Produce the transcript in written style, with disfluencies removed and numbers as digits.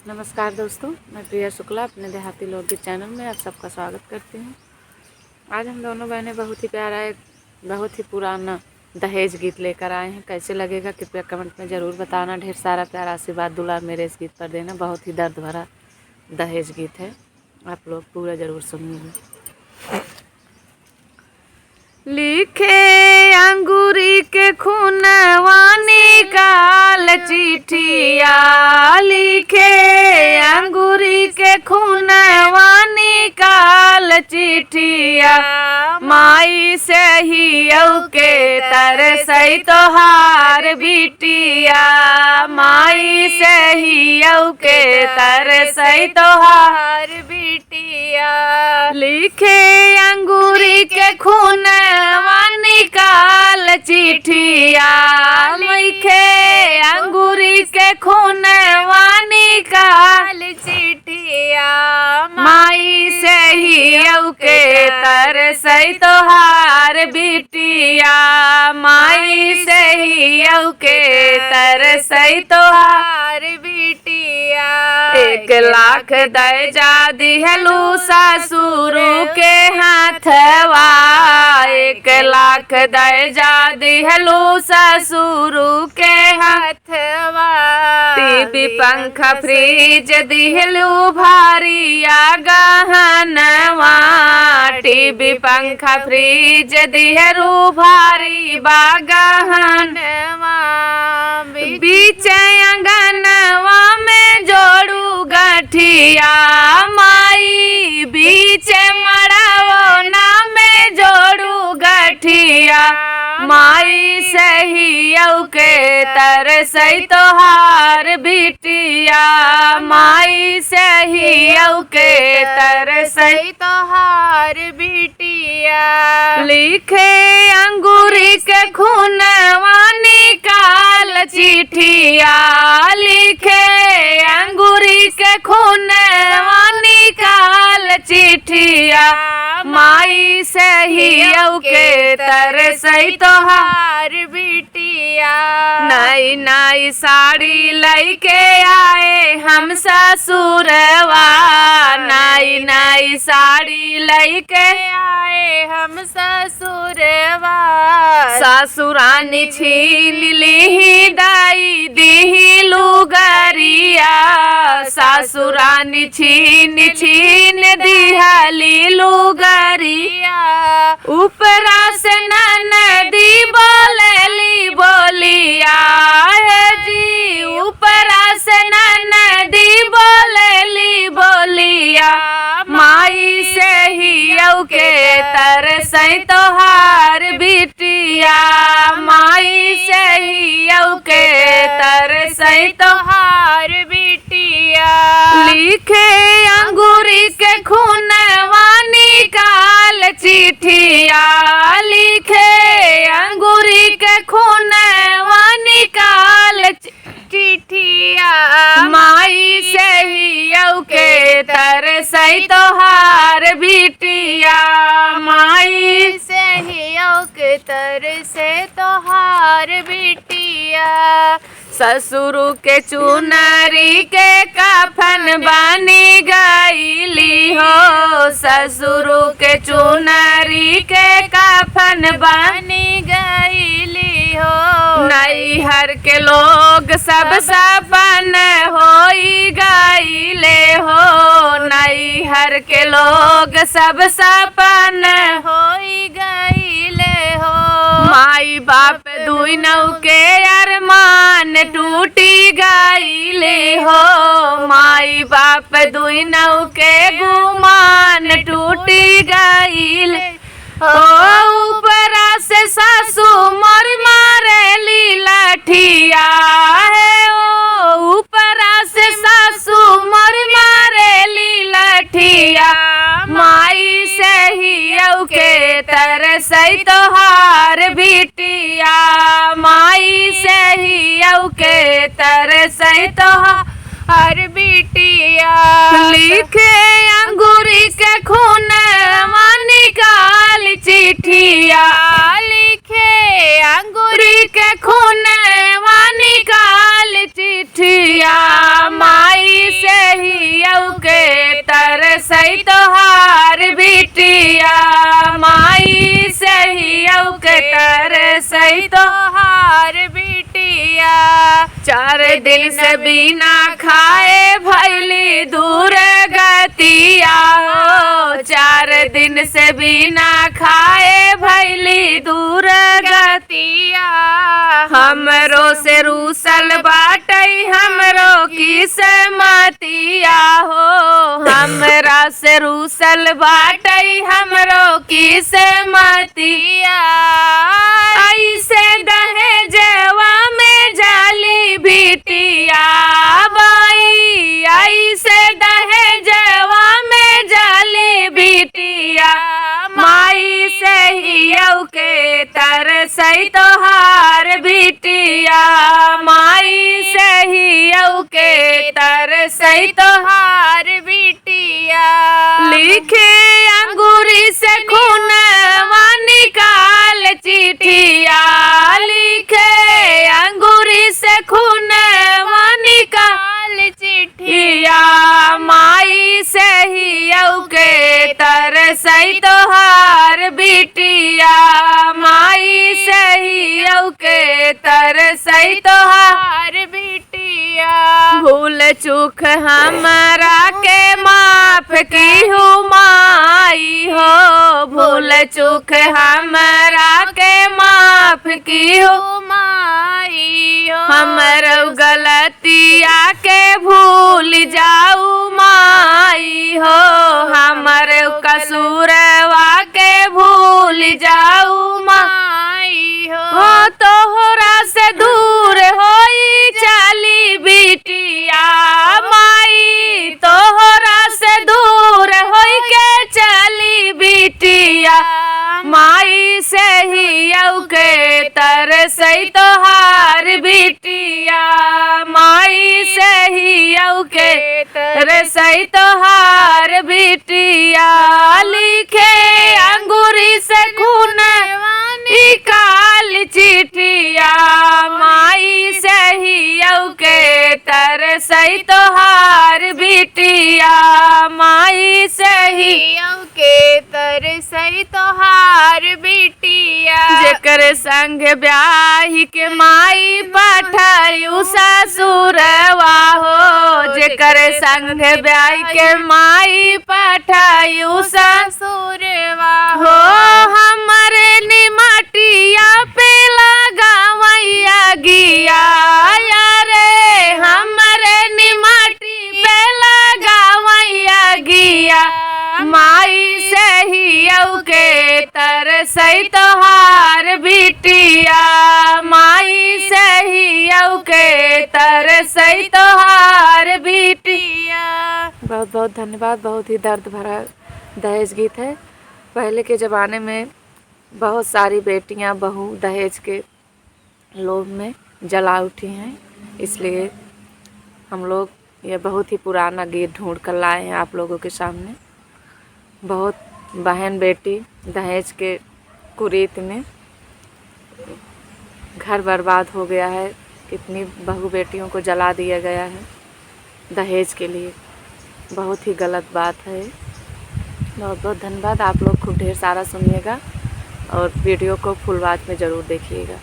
नमस्कार दोस्तों, मैं प्रिया शुक्ला अपने देहाती लोकगीत चैनल में आप सबका स्वागत करती हूँ। आज हम दोनों बहनें बहुत ही प्यारा एक बहुत ही पुराना दहेज गीत लेकर आए हैं। कैसे लगेगा कृपया कमेंट में ज़रूर बताना। ढेर सारा प्यारा आशीर्वाद दुलार मेरे इस गीत पर देना। बहुत ही दर्द भरा दहेज गीत है, आप लोग पूरा ज़रूर सुनिएगा। लिखे अंगूरी के खूनवा निकाल चिट्ठिया, लिखे अंगूरी के खूनवा निकाल चिट्ठिया, माई से ही के तरसई तोहार बिटिया, माई से ही के तरसई तोहार बिटिया। लिखे अंगूरी के खूनवा निकाल चिट्ठिया, लिखे अंगूरी के खूनवा निकाल चिट्ठिया, माई से ही के तरसई तोहार बिटिया, माई से ही के तरसई तोहार बिटिया। 1 लाख दे जा दिहलू ससुरु के हाथवा, 1 लाख दे जा दिहलू ससुरु के हाथवा। टीवी पंखा फ्रिज दिहलू भारिया गहनवा, टीवी पंखा फ्रिज दिहरू भारी बागहनवा। बीच अंगनवा में जोड़ू गठिया, माई बीच मड़वना में जोड़ू गठिया, माई सही के तरसई तोहार बिटिया, माई सही के तरसई तोहार बिटिया। लिखे अंगूरी के खूनवा निकाल चिट्ठिया, लिखे अंगूरी के खूनवा निकाल चिट्ठिया, माई सही के तरसई तोहार बिटिया। नई नई साड़ी लैके आए हम ससुरवा, नई नई साड़ी लैके आए हम ससुरवा। ससुरानी छीन ली दाई दिही लुगरिया, ससुरानी छीन छीन दिहली लुगरिया। ऊपरा से ननदी बोलेली बोलिया जी, ऊपरा से ननदी बोलेली बोलिया, माई से ही के तरसई तोहार बिटिया, माई से ही के तरसई तोहार बिटिया। लिखे अंगूरी के खूनवा निकाल चिट्ठिया, लिखे अंगूरी के खूनवा निकाल चिट्ठिया, माई से ही के तरसई तोहार बिटिया, माई से ही के तरसई तोहार बिटिया। ससुरु के चुनरी के कफन बनी गईली हो, ससुरु के चुनरी के कफन बनी गईली हो। नैहर के लोग सब सपन होई गईले हो, नैहर के लोग सब सपन होई गईले हो। माई बाप दुई नौ के अरमान टूटी गईले हो, माई बाप दुई नौ के गुमान टूटी गईले हो। ऊपरा से सासू मोर मारेली लठिया है, ओ ऊपरा से सासू मोर मारेली लठिया, माई से ही के तरसई तोहार बिटिया, माई से ही के तरसई तोहार बिटिया। लिखे अंगूरी के खूनवा निकाल चिट्ठिया, लिखे अंगूरी के खूनवा निकाल चिट्ठिया, माई से सही तोहार बिटिया माई सही के तर सही तोहार बिटिया। 4 दिन से बिना खाए भैली दूर गतिया हो, 4 दिन से बिना खाए भैली दूर गतिया। हमरो से रूसल बाटई हमरो किस्मतिया हो, हमरा से रूसल बाटई हमरो किस्मतिया। ऐसे दहेजवा में जाली बिटिया बाई, ऐसे दहेजवा में जाली बिटिया माई सही के तर सही तोहार बिटिया माई सही के तर सही तोहार बिटिया। लिखे अंगूरी से खूनवा निकाल चिट्ठिया, लिखे अंगूरी से खूनवा निकाल चिट्ठिया माई सही के तर सही तोहार बिटिया माई सही के तर सही तोहार बिटिया। भूल चूक हमरा के माफ की हूँ माई हो, भूल चूक हमरा के माफ की हूँ माई हो। हमर गलतिया के भूल जाऊ माई हो, हमर कसूरवा के भूल जाऊ माई हो। तोहरा से दूर होई चली बिटिया माई, तोहरा से दूर होई के चली बिटिया माई सही के तर सही तोहार बिटिया माई सही के तर सही तोहार बिटिया। लिखे अंगूरी से खूनवा निकाल चिट्ठिया माई सही के तर सही तोहार बिटिया माई सही के तर सही तोहार बिटिया। जेकर संग ब्याही के माई पठायु ससुरवा हो, जेकर संग ब्याही के माई पठायु ससुरवा हो। हमरे निमटिया पे लगावैया गिया रे, हमरे निमटी पे लगावैया गिया माई सही के तर सही तोहार बिटिया माई सही के तर सही तोहार बिटिया। बहुत बहुत धन्यवाद। बहुत ही दर्द भरा दहेज गीत है। पहले के ज़माने में बहुत सारी बेटियां बहू दहेज के लोभ में जला उठी हैं, इसलिए हम लोग ये बहुत ही पुराना गीत ढूंढ कर लाए हैं आप लोगों के सामने। बहुत बहन बेटी दहेज के कुरीत में घर बर्बाद हो गया है, कितनी बहू बेटियों को जला दिया गया है दहेज के लिए। बहुत ही गलत बात है। बहुत बहुत धन्यवाद। आप लोग खूब ढेर सारा सुनिएगा और वीडियो को फुल वॉच में ज़रूर देखिएगा।